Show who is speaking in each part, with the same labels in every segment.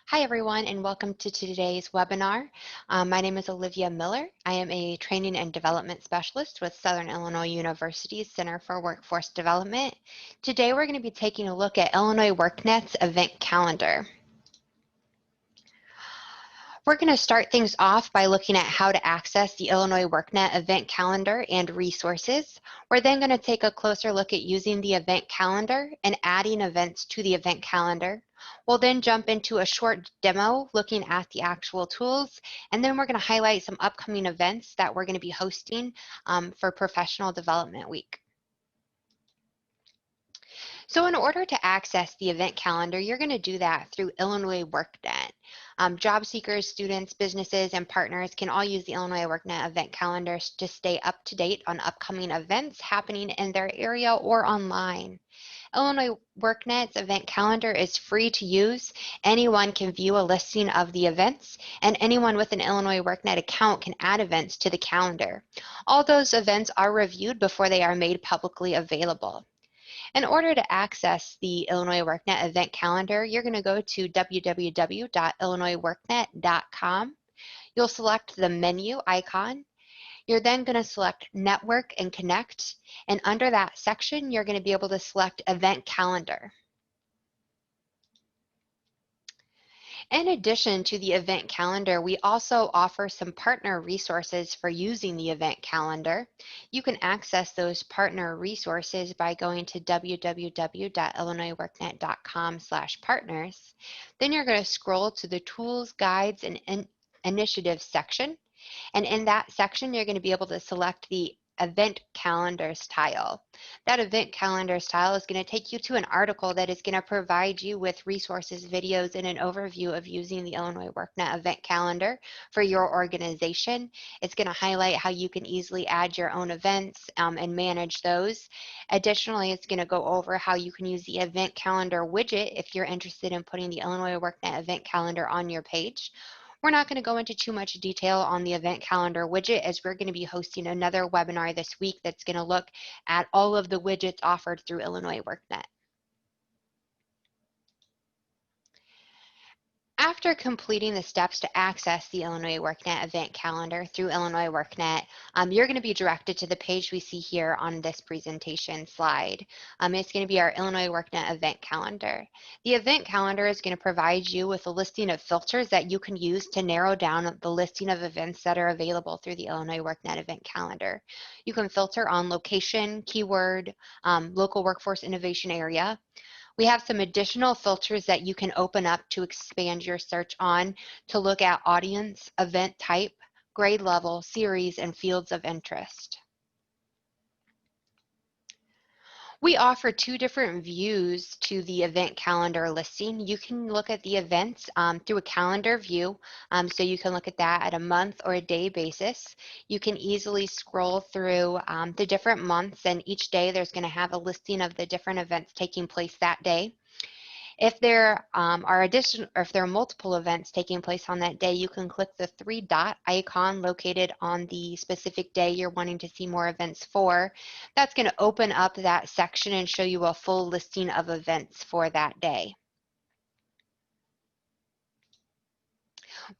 Speaker 1: Hi, everyone, and welcome to today's webinar. My name is Olivia Miller. I am a Training and Development Specialist with Southern Illinois University's Center for Workforce Development. Today, we're going to be taking a look at Illinois WorkNet's event calendar. We're going to start things off by looking at how to access the Illinois WorkNet event calendar and resources. We're then going to take a closer look at using the event calendar and adding events to the event calendar. We'll then jump into a short demo looking at the actual tools, and then we're going to highlight some upcoming events that we're going to be hosting for Professional Development Week. So in order to access the event calendar, you're going to do that through Illinois WorkNet. Job seekers, students, businesses, and partners can all use the Illinois WorkNet event calendars to stay up to date on upcoming events happening in their area or online. Illinois WorkNet's event calendar is free to use. Anyone can view a listing of the events, and anyone with an Illinois WorkNet account can add events to the calendar. All those events are reviewed before they are made publicly available. In order to access the Illinois WorkNet event calendar, you're going to go to www.illinoisworknet.com. You'll select the menu icon. You're then going to select Network and Connect, and under that section, you're going to be able to select Event Calendar. In addition to the event calendar, we also offer some partner resources for using the event calendar. You can access those partner resources by going to www.illinoisworknet.com/partners. Then you're going to scroll to the Tools, Guides, and Initiatives section. And in that section, you're going to be able to select the event calendar style. That event calendar style is going to take you to an article that is going to provide you with resources, videos, and an overview of using the Illinois WorkNet event calendar for your organization. It's going to highlight how you can easily add your own events and manage those. Additionally, it's going to go over how you can use the event calendar widget if you're interested in putting the Illinois WorkNet event calendar on your page. We're not going to go into too much detail on the event calendar widget, as we're going to be hosting another webinar this week that's going to look at all of the widgets offered through Illinois WorkNet. After completing the steps to access the Illinois WorkNet event calendar through Illinois WorkNet, you're going to be directed to the page we see here on this presentation slide. It's going to be our Illinois WorkNet event calendar. The event calendar is going to provide you with a listing of filters that you can use to narrow down the listing of events that are available through the Illinois WorkNet event calendar. You can filter on location, keyword, local workforce innovation area. We have some additional filters that you can open up to expand your search on to look at audience, event type, grade level, series, and fields of interest. We offer two different views to the event calendar listing. You can look at the events through a calendar view, so you can look at that at a month or a day basis. You can easily scroll through the different months, and each day there's going to have a listing of the different events taking place that day. If there if there are multiple events taking place on that day, you can click the three dot icon located on the specific day you're wanting to see more events for. That's going to open up that section and show you a full listing of events for that day.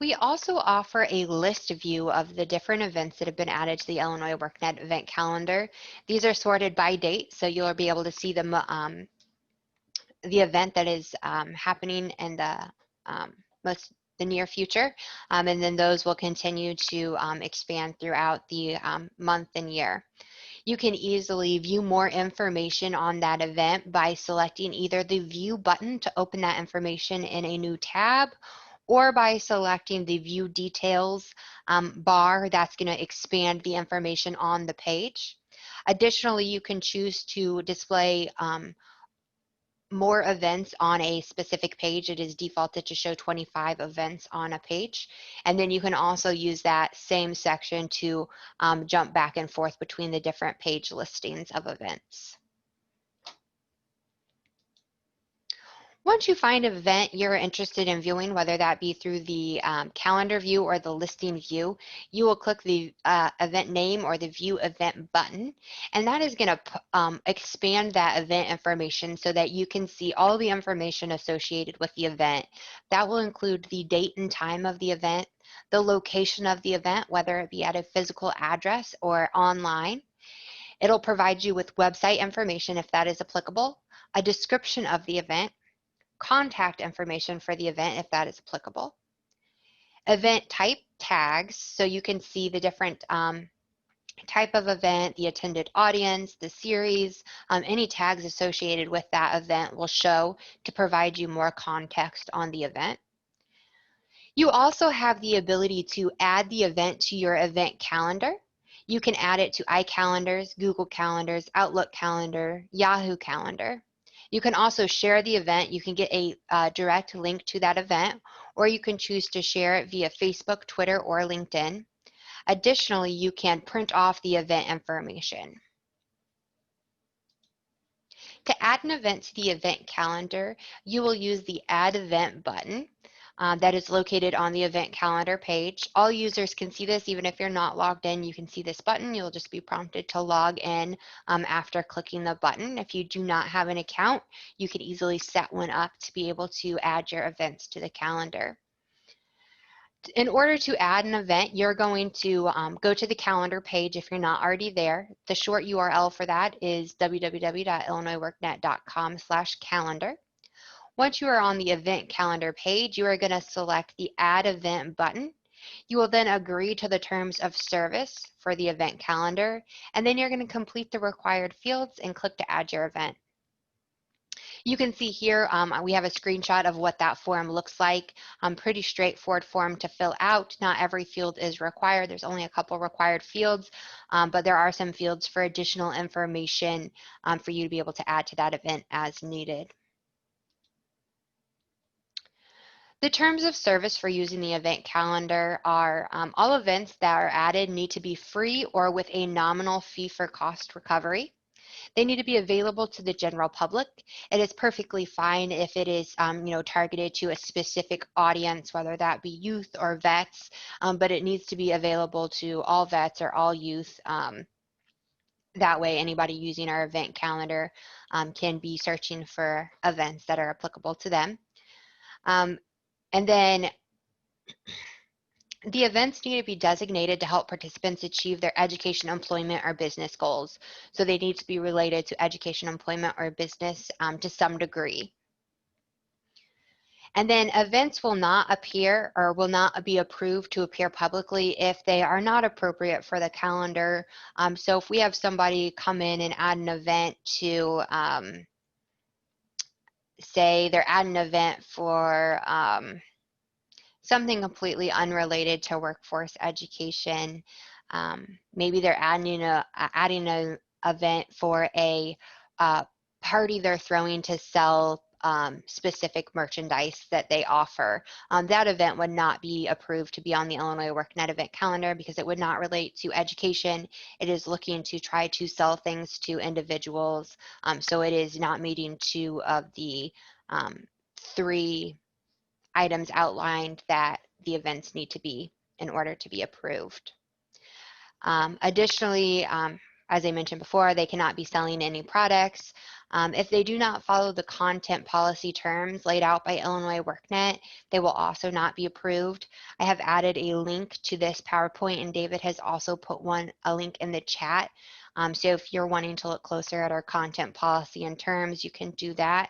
Speaker 1: We also offer a list view of the different events that have been added to the Illinois WorkNet event calendar. These are sorted by date, so you'll be able to see them the event that is happening in the near future, and then those will continue to expand throughout the month and year. You can easily view more information on that event by selecting either the View button to open that information in a new tab, or by selecting the View Details bar that's going to expand the information on the page. Additionally, you can choose to display more events on a specific page. It is defaulted to show 25 events on a page. And then you can also use that same section to jump back and forth between the different page listings of events. Once you find an event you're interested in viewing, whether that be through the calendar view or the listing view, you will click the event name or the view event button, and that is going to expand that event information so that you can see all the information associated with the event. That will include the date and time of the event, the location of the event, whether it be at a physical address or online. It'll provide you with website information if that is applicable, a description of the event, contact information for the event if that is applicable, event type tags so you can see the different type of event, the attended audience, the series, any tags associated with that event will show to provide you more context on the event. You also have the ability to add the event to your event calendar. You can add it to iCalendars, Google Calendars, Outlook Calendar, Yahoo Calendar. You can also share the event. You can get a direct link to that event, or you can choose to share it via Facebook, Twitter, or LinkedIn. Additionally, you can print off the event information. To add an event to the event calendar, you will use the Add Event button that is located on the event calendar page. All users can see this. Even if you're not logged in, you can see this button. You'll just be prompted to log in after clicking the button. If you do not have an account, you can easily set one up to be able to add your events to the calendar. In order to add an event, you're going to go to the calendar page if you're not already there. The short URL for that is www.illinoisworknet.com/calendar. Once you are on the event calendar page, you are going to select the Add Event button. You will then agree to the terms of service for the event calendar, and then you're going to complete the required fields and click to add your event. You can see here we have a screenshot of what that form looks like. Pretty straightforward form to fill out. Not every field is required. There's only a couple required fields, but there are some fields for additional information for you to be able to add to that event as needed. The terms of service for using the event calendar are all events that are added need to be free or with a nominal fee for cost recovery. They need to be available to the general public. It is perfectly fine if it is targeted to a specific audience, whether that be youth or vets, but it needs to be available to all vets or all youth. That way anybody using our event calendar can be searching for events that are applicable to them. And then the events need to be designated to help participants achieve their education, employment, or business goals. So they need to be related to education, employment, or business to some degree. And then events will not appear or will not be approved to appear publicly if they are not appropriate for the calendar. So if we have somebody come in and add an event to, say they're adding an event for something completely unrelated to workforce education. Maybe they're adding an event for a party they're throwing to sell specific merchandise that they offer. That event would not be approved to be on the Illinois WorkNet event calendar because it would not relate to education. It is looking to try to sell things to individuals. So it is not meeting two of the three items outlined that the events need to be in order to be approved. Additionally, as I mentioned before, they cannot be selling any products. If they do not follow the content policy terms laid out by Illinois WorkNet, they will also not be approved. I have added a link to this PowerPoint, and David has also put a link in the chat. So if you're wanting to look closer at our content policy and terms, you can do that.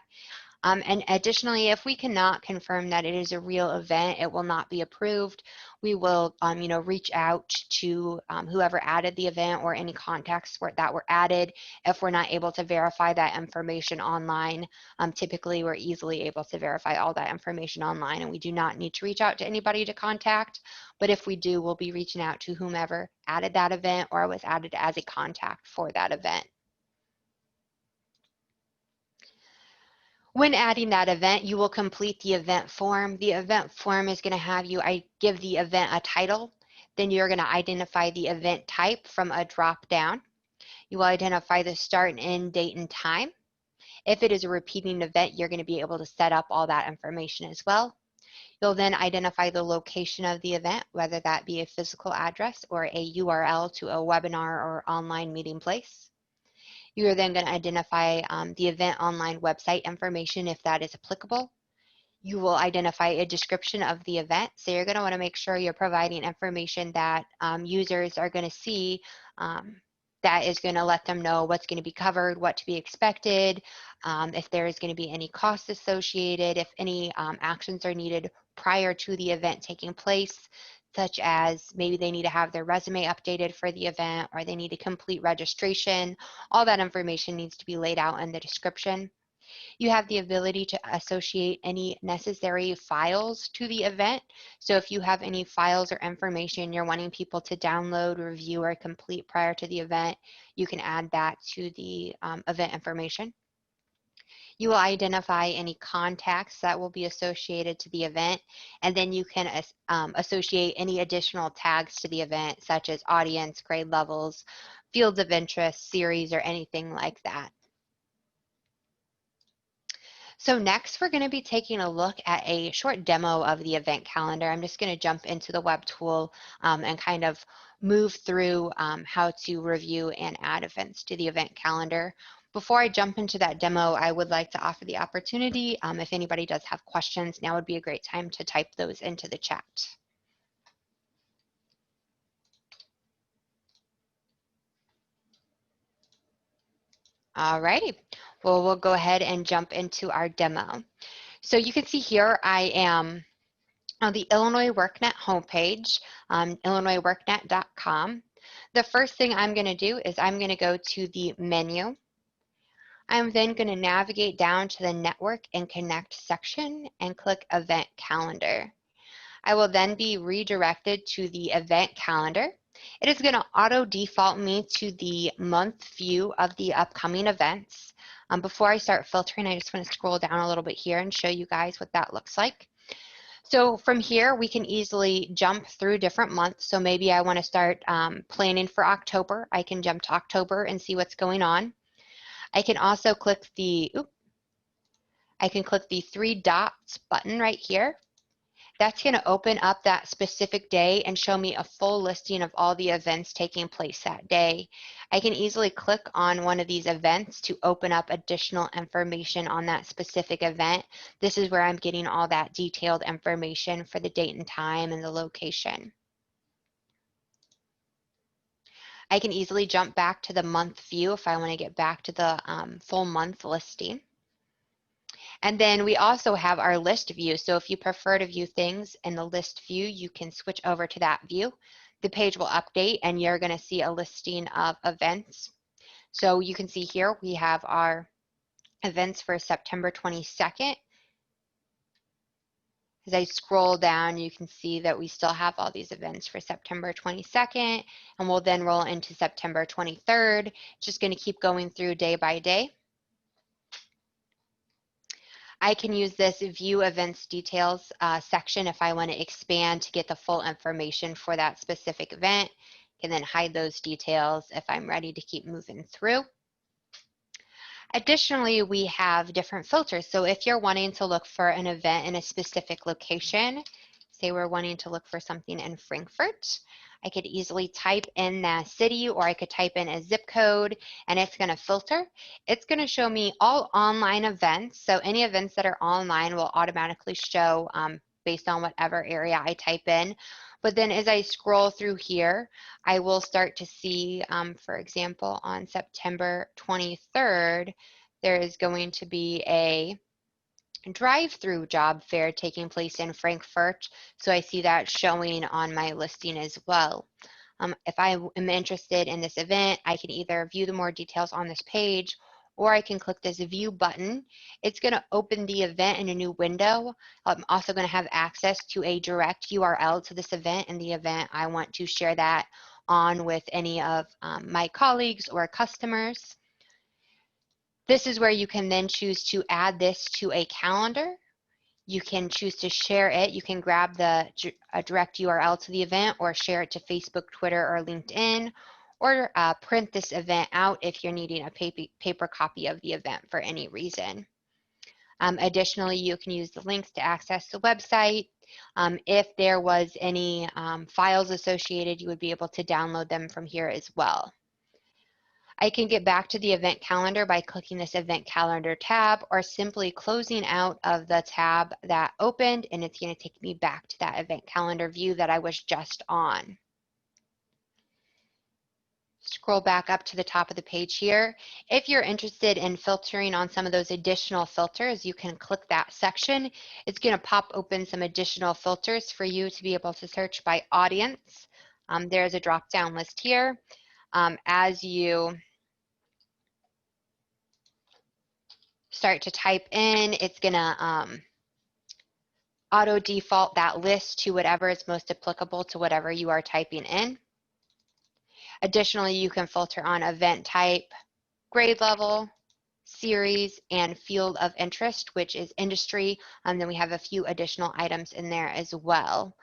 Speaker 1: And additionally, if we cannot confirm that it is a real event, it will not be approved. We will, reach out to whoever added the event or any contacts that were added. If we're not able to verify that information online, typically we're easily able to verify all that information online, and we do not need to reach out to anybody to contact. But if we do, we'll be reaching out to whomever added that event or was added as a contact for that event. When adding that event, you will complete the event form. The event form is going to have you give the event a title. Then you're going to identify the event type from a drop down. You will identify the start and end date and time. If it is a repeating event, you're going to be able to set up all that information as well. You'll then identify the location of the event, whether that be a physical address or a URL to a webinar or online meeting place. You are then going to identify the event online website information if that is applicable. You will identify a description of the event. So you're going to want to make sure you're providing information that users are going to see that is going to let them know what's going to be covered, what to be expected, if there is going to be any costs associated, if any actions are needed prior to the event taking place, such as maybe they need to have their resume updated for the event or they need to complete registration. All that information needs to be laid out in the description. You have the ability to associate any necessary files to the event. So if you have any files or information you're wanting people to download, review, or complete prior to the event, you can add that to the event information. You will identify any contacts that will be associated to the event, and then you can associate any additional tags to the event, such as audience, grade levels, fields of interest, series, or anything like that. So next, we're going to be taking a look at a short demo of the event calendar. I'm just going to jump into the web tool and kind of move through how to review and add events to the event calendar. Before I jump into that demo, I would like to offer the opportunity, if anybody does have questions, now would be a great time to type those into the chat. Alrighty, well, we'll go ahead and jump into our demo. So you can see here I am on the Illinois WorkNet homepage, illinoisworknet.com. The first thing I'm going to do is I'm going to go to the menu. I'm then going to navigate down to the Network and Connect section and click Event Calendar. I will then be redirected to the event calendar. It is going to auto default me to the month view of the upcoming events. Before I start filtering, I just want to scroll down a little bit here and show you guys what that looks like. So from here, we can easily jump through different months. So maybe I want to start planning for October. I can jump to October and see what's going on. I can also click the three dots button right here. That's going to open up that specific day and show me a full listing of all the events taking place that day. I can easily click on one of these events to open up additional information on that specific event. This is where I'm getting all that detailed information for the date and time and the location. I can easily jump back to the month view if I want to get back to the full month listing. And then we also have our list view. So if you prefer to view things in the list view, you can switch over to that view. The page will update and you're going to see a listing of events. So you can see here we have our events for September 22nd. As I scroll down, you can see that we still have all these events for September 22nd, and we'll then roll into September 23rd. Just going to keep going through day by day. I can use this view events details section if I want to expand to get the full information for that specific event. Can then hide those details if I'm ready to keep moving through. Additionally, we have different filters. So if you're wanting to look for an event in a specific location, say we're wanting to look for something in Frankfurt, I could easily type in that city, or I could type in a zip code and it's going to filter. It's going to show me all online events. So any events that are online will automatically show based on whatever area I type in. But then as I scroll through here, I will start to see, for example, on September 23rd, there is going to be a drive-through job fair taking place in Frankfurt. So I see that showing on my listing as well. If I am interested in this event, I can either view the more details on this page, or I can click this view button. It's going to open the event in a new window. I'm also going to have access to a direct URL to this event in the event I want to share that on with any of my colleagues or customers. This is where you can then choose to add this to a calendar. You can choose to share it. You can grab the direct URL to the event or share it to Facebook, Twitter, or LinkedIn, or print this event out if you're needing a paper copy of the event for any reason. Additionally, you can use the links to access the website. If there was any files associated, you would be able to download them from here as well. I can get back to the event calendar by clicking this event calendar tab or simply closing out of the tab that opened, and it's going to take me back to that event calendar view that I was just on. Scroll back up to the top of the page here. If you're interested in filtering on some of those additional filters, you can click that section. It's going to pop open some additional filters for you to be able to search by audience. There's a drop-down list here. As you start to type in, it's going to auto default that list to whatever is most applicable to whatever you are typing in. Additionally, you can filter on event type, grade level, series, and field of interest, which is industry. Then we have a few additional items in there as well.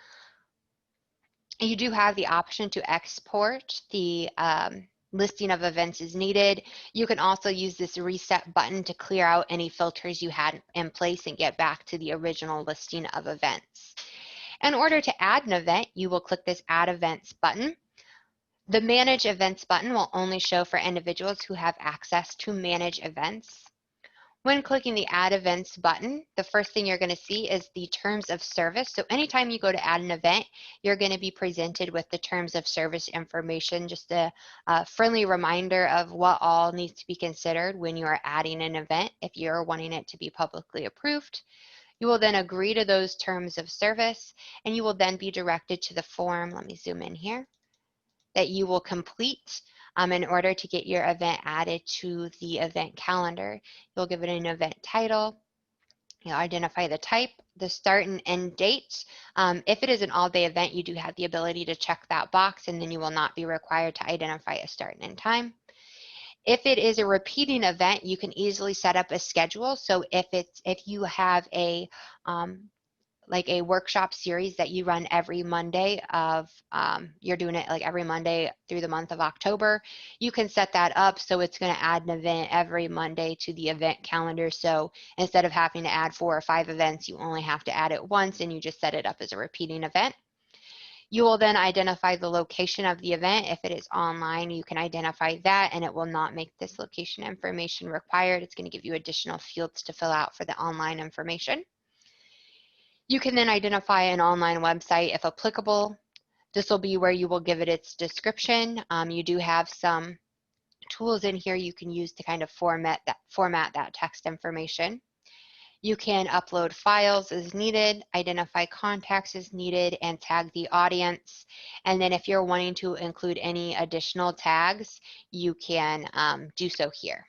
Speaker 1: You do have the option to export the listing of events as needed. You can also use this reset button to clear out any filters you had in place and get back to the original listing of events. In order to add an event, you will click this Add Events button. The Manage Events button will only show for individuals who have access to manage events. When clicking the Add Events button, the first thing you're going to see is the terms of service. So anytime you go to add an event, you're going to be presented with the terms of service information, just a friendly reminder of what all needs to be considered when you are adding an event if you're wanting it to be publicly approved. You will then agree to those terms of service, and you will then be directed to the form. Let me zoom in here, that you will complete in order to get your event added to the event calendar. You'll give it an event title. You'll identify the type, the start and end date. If it is an all-day event, you do have the ability to check that box, and then you will not be required to identify a start and end time. If it is a repeating event, you can easily set up a schedule. So if you have a like a workshop series that you run every Monday of, you're doing it like every Monday through the month of October, you can set that up so it's going to add an event every Monday to the event calendar. So instead of having to add 4 or 5 events, you only have to add it once, and you just set it up as a repeating event. You will then identify the location of the event. If it is online, you can identify that, and it will not make this location information required. It's going to give you additional fields to fill out for the online information. You can then identify an online website if applicable. This will be where you will give it its description. You do have some tools in here you can use to kind of format that text information. You can upload files as needed, identify contacts as needed, and tag the audience. And then if you're wanting to include any additional tags, you can do so here.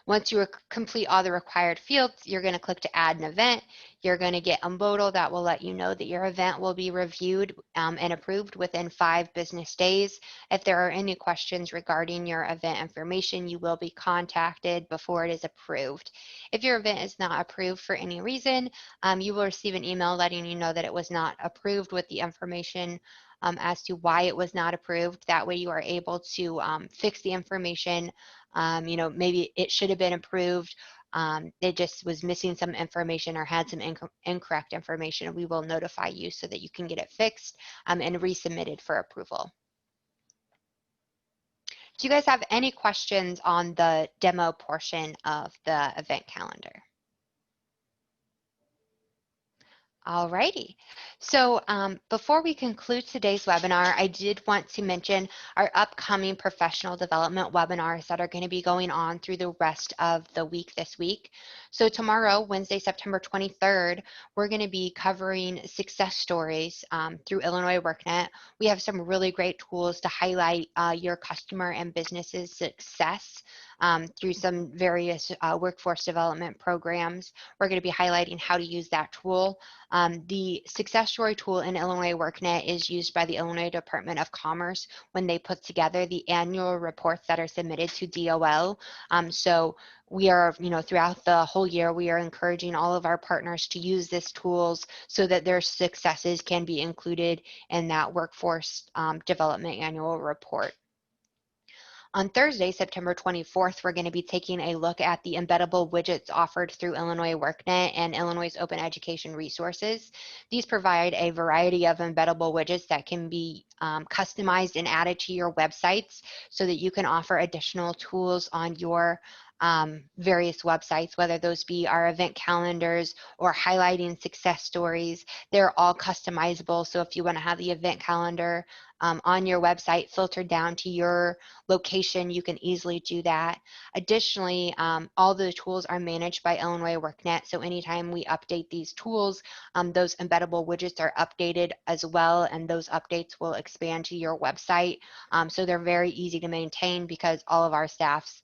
Speaker 1: Once you complete all the required fields, you're going to click to add an event. You're going to get a modal that will let you know that your event will be reviewed and approved within 5 business days. If there are any questions regarding your event information, you will be contacted before it is approved. If your event is not approved for any reason, you will receive an email letting you know that it was not approved with the information as to why it was not approved. That way you are able to fix the information. Maybe it should have been approved. It just was missing some information or had some incorrect information. We will notify you so that you can get it fixed and resubmitted for approval. Do you guys have any questions on the demo portion of the event calendar? Alrighty. So before we conclude today's webinar, I did want to mention our upcoming professional development webinars that are going to be going on through the rest of the week this week. So tomorrow, Wednesday, September 23rd, we're going to be covering success stories through Illinois WorkNet. We have some really great tools to highlight your customer and business's success through some various workforce development programs. We're going to be highlighting how to use that tool. The success story tool in Illinois WorkNet is used by the Illinois Department of Commerce when they put together the annual reports that are submitted to DOL. So we are, throughout the whole year, we are encouraging all of our partners to use this tools so that their successes can be included in that workforce development annual report. On Thursday, September 24th, we're going to be taking a look at the embeddable widgets offered through Illinois WorkNet and Illinois Open Education Resources. These provide a variety of embeddable widgets that can be customized and added to your websites so that you can offer additional tools on your various websites, whether those be our event calendars or highlighting success stories. They're all customizable. So if you want to have the event calendar on your website filtered down to your location, you can easily do that. Additionally, all the tools are managed by Illinois WorkNet. So anytime we update these tools, those embeddable widgets are updated as well, and those updates will expand to your website. So they're very easy to maintain because all of our staff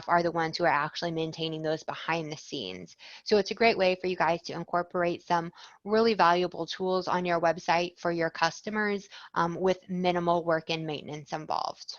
Speaker 1: are the ones who are actually maintaining those behind the scenes. So it's a great way for you guys to incorporate some really valuable tools on your website for your customers with minimal work and maintenance involved.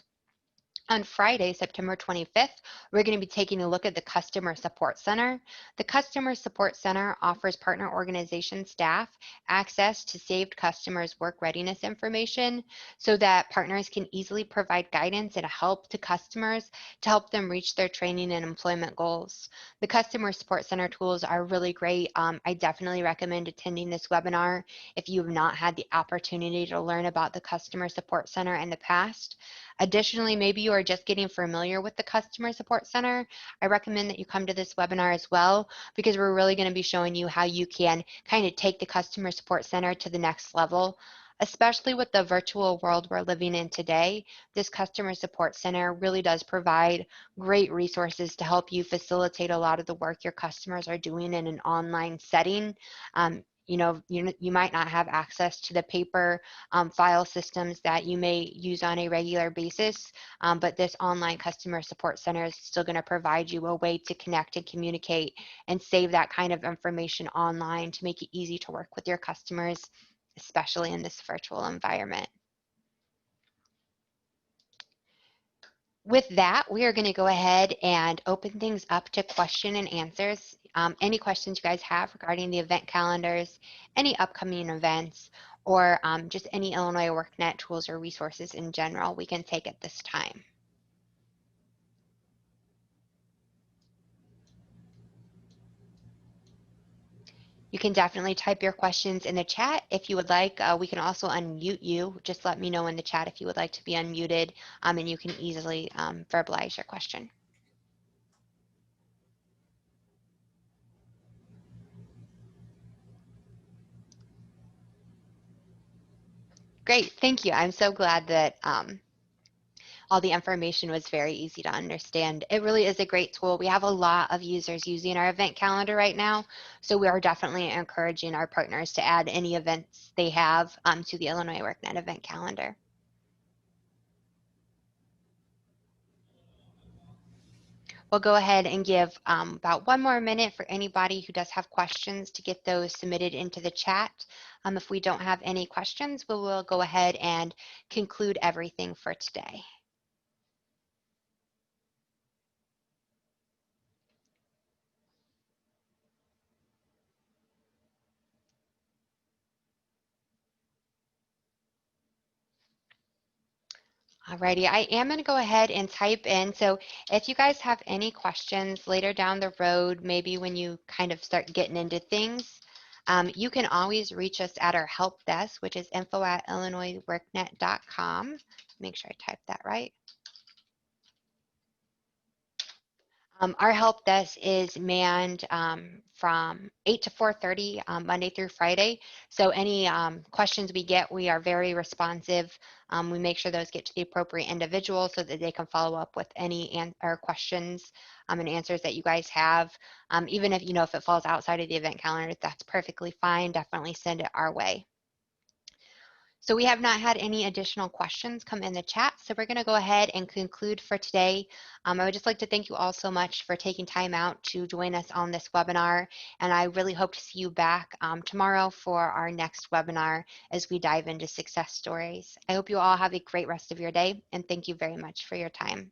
Speaker 1: On Friday, September 25th, we're going to be taking a look at the Customer Support Center. The Customer Support Center offers partner organization staff access to saved customers' work readiness information so that partners can easily provide guidance and help to customers to help them reach their training and employment goals. The Customer Support Center tools are really great. I definitely recommend attending this webinar if you have not had the opportunity to learn about the Customer Support Center in the past. Additionally, maybe you are just getting familiar with the Customer Support Center. I recommend that you come to this webinar as well, because we're really going to be showing you how you can kind of take the Customer Support Center to the next level. Especially with the virtual world we're living in today, this Customer Support Center really does provide great resources to help you facilitate a lot of the work your customers are doing in an online setting. You might not have access to the paper file systems that you may use on a regular basis, but this online customer support center is still going to provide you a way to connect and communicate and save that kind of information online to make it easy to work with your customers, especially in this virtual environment. With that, we are going to go ahead and open things up to question and answers. Any questions you guys have regarding the event calendars, any upcoming events, or just any Illinois WorkNet tools or resources in general, we can take at this time. You can definitely type your questions in the chat if you would like. We can also unmute you. Just let me know in the chat if you would like to be unmuted, and you can easily verbalize your question. Great, thank you. I'm so glad that all the information was very easy to understand. It really is a great tool. We have a lot of users using our event calendar right now, so we are definitely encouraging our partners to add any events they have to the Illinois WorkNet event calendar. We'll go ahead and give about one more minute for anybody who does have questions to get those submitted into the chat. If we don't have any questions, we will go ahead and conclude everything for today. Alrighty, I am going to go ahead and type in. So if you guys have any questions later down the road, maybe when you kind of start getting into things, you can always reach us at our help desk, which is info@illinoisworknet.com. Make sure I type that right. Our help desk is manned from 8 to 4:30 Monday through Friday. So any questions we get, we are very responsive. We make sure those get to the appropriate individual so that they can follow up with any questions and answers that you guys have. Even if if it falls outside of the event calendar, that's perfectly fine. Definitely send it our way. So we have not had any additional questions come in the chat, so we're going to go ahead and conclude for today. I would just like to thank you all so much for taking time out to join us on this webinar, and I really hope to see you back tomorrow for our next webinar as we dive into success stories. I hope you all have a great rest of your day, and thank you very much for your time.